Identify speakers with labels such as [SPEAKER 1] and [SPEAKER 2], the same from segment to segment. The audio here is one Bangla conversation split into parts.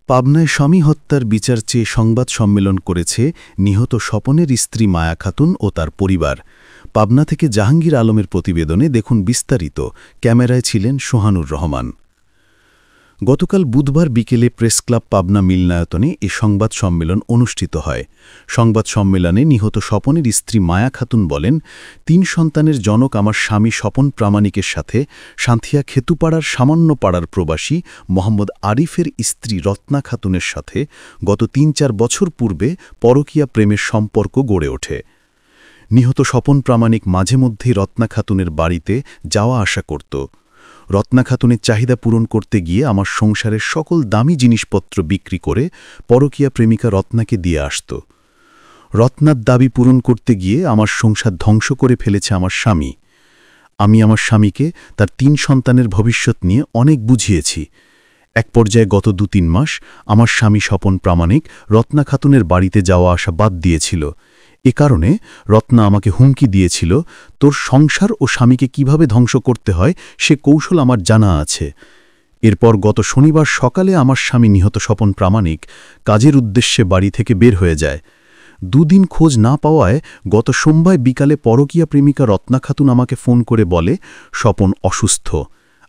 [SPEAKER 1] পাবনায় স্বামী হত্যার বিচার চেয়ে সংবাদ সম্মেলন করেছে নিহত স্বপনের স্ত্রী মায়া খাতুন ও তার পরিবার। পাবনা থেকে জাহাঙ্গীর আলমের প্রতিবেদনে দেখুন বিস্তারিত। ক্যামেরায় ছিলেন সোহানুর রহমান। গতকাল বুধবার বিকেলে প্রেসক্লাব পাবনা মিলনায়তনে এ সংবাদ সম্মেলন অনুষ্ঠিত হয়। সংবাদ সম্মেলনে নিহত স্বপনের স্ত্রী মায়া খাতুন বলেন, ৩ সন্তানের জনক আমার স্বামী স্বপন প্রামাণিকের সাথে সাঁথিয়া খেতুপাড়ার সামান্য পাড়ার প্রবাসী মোহাম্মদ আরিফের স্ত্রী রত্না খাতুনের সাথে গত ৩-৪ বছর পূর্বে পরকীয়া প্রেমের সম্পর্ক গড়ে ওঠে। নিহত স্বপন প্রামাণিক মাঝে মধ্যেই রত্না খাতুনের বাড়িতে যাওয়া আসা করত। রত্না খাতুনের চাহিদা পূরণ করতে গিয়ে আমার সংসারের সকল দামি জিনিসপত্র বিক্রি করে পরকীয়া প্রেমিকা রত্নাকে দিয়ে আসত। রত্নার দাবি পূরণ করতে গিয়ে আমার সংসার ধ্বংস করে ফেলেছে আমার স্বামী। আমি আমার স্বামীকে তার ৩ সন্তানের ভবিষ্যৎ নিয়ে অনেক বুঝিয়েছি। এক পর্যায়ে গত ২-৩ মাস আমার স্বামী স্বপন প্রামাণিক রত্না খাতুনের বাড়িতে যাওয়া আসা বাদ দিয়েছিল। এ কারণে রত্না আমাকে হুমকি দিয়েছিল, তোর সংসার ও স্বামীকে কিভাবে ধ্বংস করতে হয় সে কৌশল আমার জানা আছে। এরপর গত শনিবার সকালে আমার স্বামী নিহত স্বপন প্রামাণিক কাজের উদ্দেশ্যে বাড়ি থেকে বের হয়ে যায়। ২ দিন খোঁজ না পাওয়ায় গত সোমবার বিকালে পরকীয়া প্রেমিকা রত্না খাতুন আমাকে ফোন করে বলে, স্বপন অসুস্থ,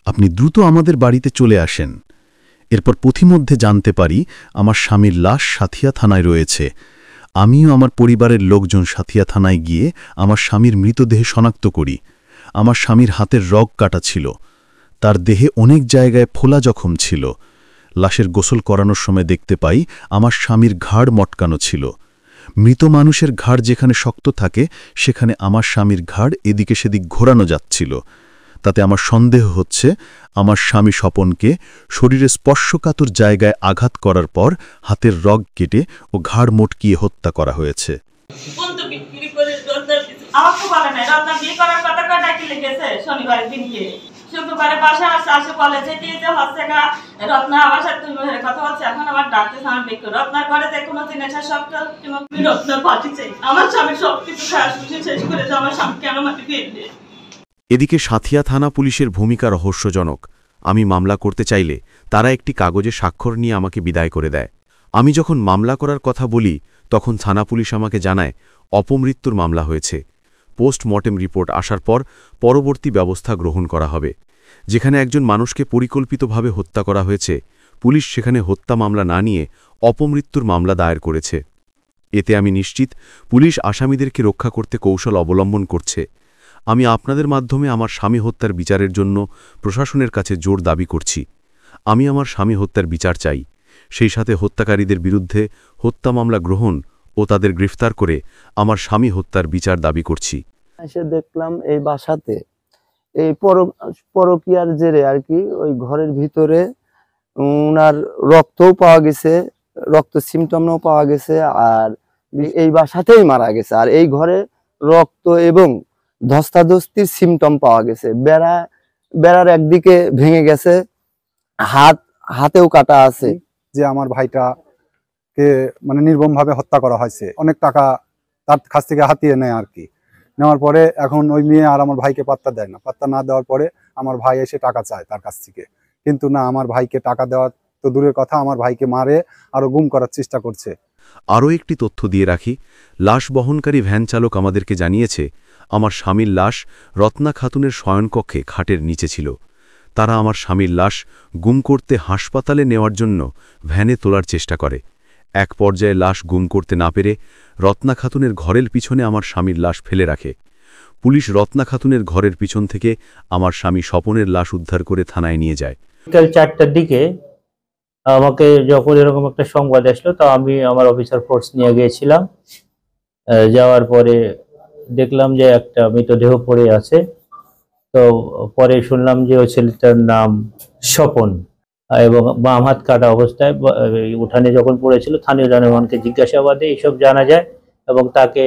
[SPEAKER 1] আপনি দ্রুত আমাদের বাড়িতে চলে আসেন। এরপর পথিমধ্যে জানতে পারি আমার স্বামীর লাশ সাঁথিয়া থানায় রয়েছে। আমিও আমার পরিবারের লোকজন সাঁথিয়া থানায় গিয়ে আমার স্বামীর মৃতদেহ শনাক্ত করি। আমার স্বামীর হাতের রগ কাটা ছিল, তার দেহে অনেক জায়গায় ফোলা জখম ছিল। লাশের গোসল করানোর সময় দেখতে পাই আমার স্বামীর ঘাড় মটকানো ছিল। মৃত মানুষের ঘাড় যেখানে শক্ত থাকে সেখানে আমার স্বামীর ঘাড় এদিকে সেদিক ঘোরানো যাচ্ছিল। তাতে আমার সন্দেহ হচ্ছে আমার স্বামী স্বপনকে শরীরে স্পর্শকাতর জায়গায় আঘাত করার পর হাতের রগ কেটে ও ঘাড় মটকিয়ে হত্যা করা হয়েছে।
[SPEAKER 2] শুক্রবারে বাসা আসে বলে যে হচ্ছে রত্না আমার সাথে কথা বলছে, এখন আমার ডাক্তার আমার বিক্রি রত্নার ঘরে যে কোনো জিনিসের সব রত্না পাঠি চাই। আমার স্বামী সব কিছু শেষ করেছে, আমার স্বামী কেন মাটি দিয়ে দিয়ে।
[SPEAKER 3] এদিকে সাঁথিয়া থানা পুলিশের ভূমিকা রহস্যজনক। আমি মামলা করতে চাইলে তারা একটি কাগজে স্বাক্ষর নিয়ে আমাকে বিদায় করে দেয়। আমি যখন মামলা করার কথা বলি তখন থানা পুলিশ আমাকে জানায় অপমৃত্যুর মামলা হয়েছে। পোস্টমর্টেম রিপোর্ট আসার পর পরবর্তী ব্যবস্থা গ্রহণ করা হবে। যেখানে একজন মানুষকে পরিকল্পিতভাবে হত্যা করা হয়েছে, পুলিশ সেখানে হত্যা মামলা না নিয়ে অপমৃত্যুর মামলা দায়ের করেছে। এতে আমি নিশ্চিত পুলিশ আসামিদেরকে রক্ষা করতে কৌশল অবলম্বন করছে। আমি আপনাদের মাধ্যমে আমার স্বামী হত্যার বিচারের জন্য প্রশাসনের কাছে জোর দাবি করছি। আমি আমার স্বামী হত্যার বিচার চাই, সেই সাথে হত্যাকারীদের বিরুদ্ধে হত্যা মামলা গ্রহণ ও তাদের গ্রেফতার করে আমার স্বামী হত্যার বিচার দাবি করছি।
[SPEAKER 4] এসে দেখলাম এই বাসাতে এই পরকীয়ার জেরে আর কি ওই ঘরের ভিতরে উনার রক্তও পাওয়া গেছে, রক্ত সিমটমও পাওয়া গেছে, আর এই বাসাতেই মারা গেছে। আর এই ঘরে রক্ত এবং ধস্তাধস্তির সিমটম পাওয়া গেছে। বেড়ার একদিকে ভেঙে গেছে, হাতেও কাটা আছে।
[SPEAKER 5] যে আমার ভাইটাকে মানে নির্মমভাবে হত্যা করা হয়েছে, অনেক টাকা তার কাছ থেকে হাতিয়ে নেয় আর কি। নেওয়ার পরে এখন ওই মেয়ে আর আমার ভাইকে পাত্তা দেয় না। পাত্তা না দেওয়ার পরে আমার ভাই এসে টাকা চায় তার কাছ থেকে, কিন্তু না, আমার ভাইকে টাকা দেওয়া তো দূরের কথা, আমার ভাইকে মারে আরো গুম করার চেষ্টা করছে।
[SPEAKER 3] আরও একটি তথ্য দিয়ে রাখি, লাশ বহনকারী ভ্যান চালক আমাদেরকে জানিয়েছে আমার স্বামীর লাশ রত্না খাতুনের শয়নকক্ষে খাটের নিচে ছিল। তারা আমার স্বামীর লাশ গুম করতে হাসপাতালে নেওয়ার জন্য ভ্যানে তোলার চেষ্টা করে। এক পর্যায়ে লাশ গুম করতে না পেরে রত্না খাতুনের ঘরের পিছনে আমার স্বামীর লাশ ফেলে রাখে। পুলিশ রত্না খাতুনের ঘরের পিছন থেকে আমার স্বামী স্বপনের লাশ উদ্ধার করে থানায় নিয়ে যায়।
[SPEAKER 6] বিকাল 4টার দিকে আমাকে যখন এরকম একটা সংবাদ আসলো, তো আমি আমার অফিসার ফোর্স নিয়ে গিয়েছিলাম। যাওয়ার পরে দেখলাম যে একটা মৃতদেহ পড়ে আছে। তো পরে শুনলাম যে ওই ছেলেটার নাম স্বপন এবং বাম হাত কাটা অবস্থায় উঠানে যখন পড়েছিল, স্থানীয় জনগণকে জিজ্ঞাসাবাদে এইসব জানা যায় এবং তাকে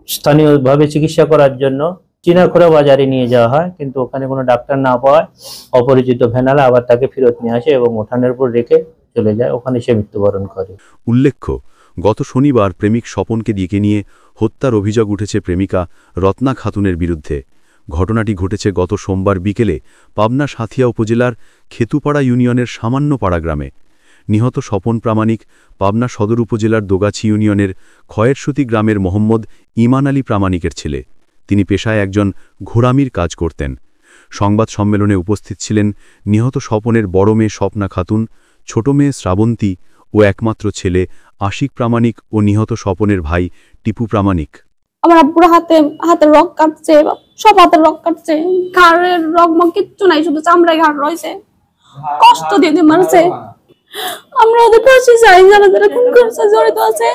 [SPEAKER 6] স্থানীয়ভাবে চিকিৎসা করার জন্য চিনাখোড়া বাজারে নিয়ে যাওয়া হয়, কিন্তু ওখানে কোনো ডাক্তার না পাওয়ায় অপরিচিত ভ্যানালা আবার তাকে ফেরত নিয়ে আসে এবং উঠানের উপর রেখে চলে যায়। ওখানে সে মৃত্যুবরণ করে।
[SPEAKER 3] উল্লেখ্য, গত শনিবার প্রেমিক স্বপনকে ডেকে নিয়ে হত্যার অভিযোগ উঠেছে প্রেমিকা রত্না খাতুনের বিরুদ্ধে। ঘটনাটি ঘটেছে গত সোমবার বিকেলে পাবনা সাঁথিয়া উপজেলার খেতুপাড়া ইউনিয়নের সামান্য পাড়া গ্রামে। নিহত স্বপন প্রামাণিক পাবনা সদর উপজেলার দোগাছি ইউনিয়নের খয়েরসুতি গ্রামের মোহাম্মদ ইমান আলী প্রামাণিকের ছেলে। তিনি পেশায় একজন ঘোড়ামির কাজ করতেন। সংবাদ সম্মেলনে উপস্থিত ছিলেন নিহত স্বপনের বড় মেয়ে স্বপ্না খাতুন, ছোট মেয়ে শ্রাবন্তী ও একমাত্র ছেলে আশিক প্রামাণিক ও নিহত স্বপনের ভাই টিপু প্রামাণিক।
[SPEAKER 7] আমার আব্বুর হাতের রক কাটছে, সব হাতের রক কাটছে, ঘাড়ের রক কিচ্ছু নাই, শুধু চামড়ায় ঘাড় রয়েছে, কষ্ট দিয়ে মারছে। আমরা ওদের ফাঁসি চাই, যারা যারা খুন করছে জড়িত আছে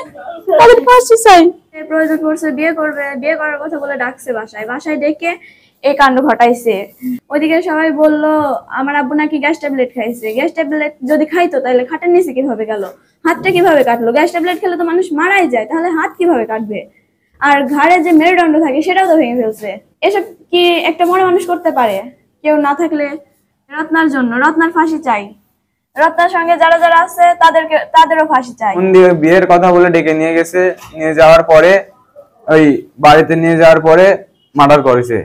[SPEAKER 7] তাদের ফাঁসি চাই।
[SPEAKER 8] প্রয়োজন পড়ছে, বিয়ে করবে, বিয়ে করার কথা বলে ডাকছে বাসায় ডেকে এই কাণ্ড ঘটাইছে। ওইদিকে সবাই বললো আমার আব্বু নাকি গ্যাস ট্যাবলেট খাইছে। গ্যাস ট্যাবলেট যদি খাইতো তাহলে খাটের নিচে কিভাবে গেল, হাতটা কিভাবে কাটলো? গ্যাস ট্যাবলেট খেলে তো মানুষ মারাই যায়, তাহলে হাত কিভাবে কাটবে? আর ঘাড়ে যে মেরুদণ্ড থাকে সেটাও তো ভেঙে ফেলছে। এসব কি একটা মনে মানুষ করতে পারে? কেউ না থাকলে রত্নার জন্য, রত্নার ফাঁসি চাই। রত্নার সঙ্গে যারা যারা আছে তাদেরও ফাঁসি চাই।
[SPEAKER 9] বিয়ের কথা বলে ডেকে নিয়ে গেছে, নিয়ে যাওয়ার পরে ওই বাড়িতে নিয়ে যাওয়ার পরে মার্ডার করেছে।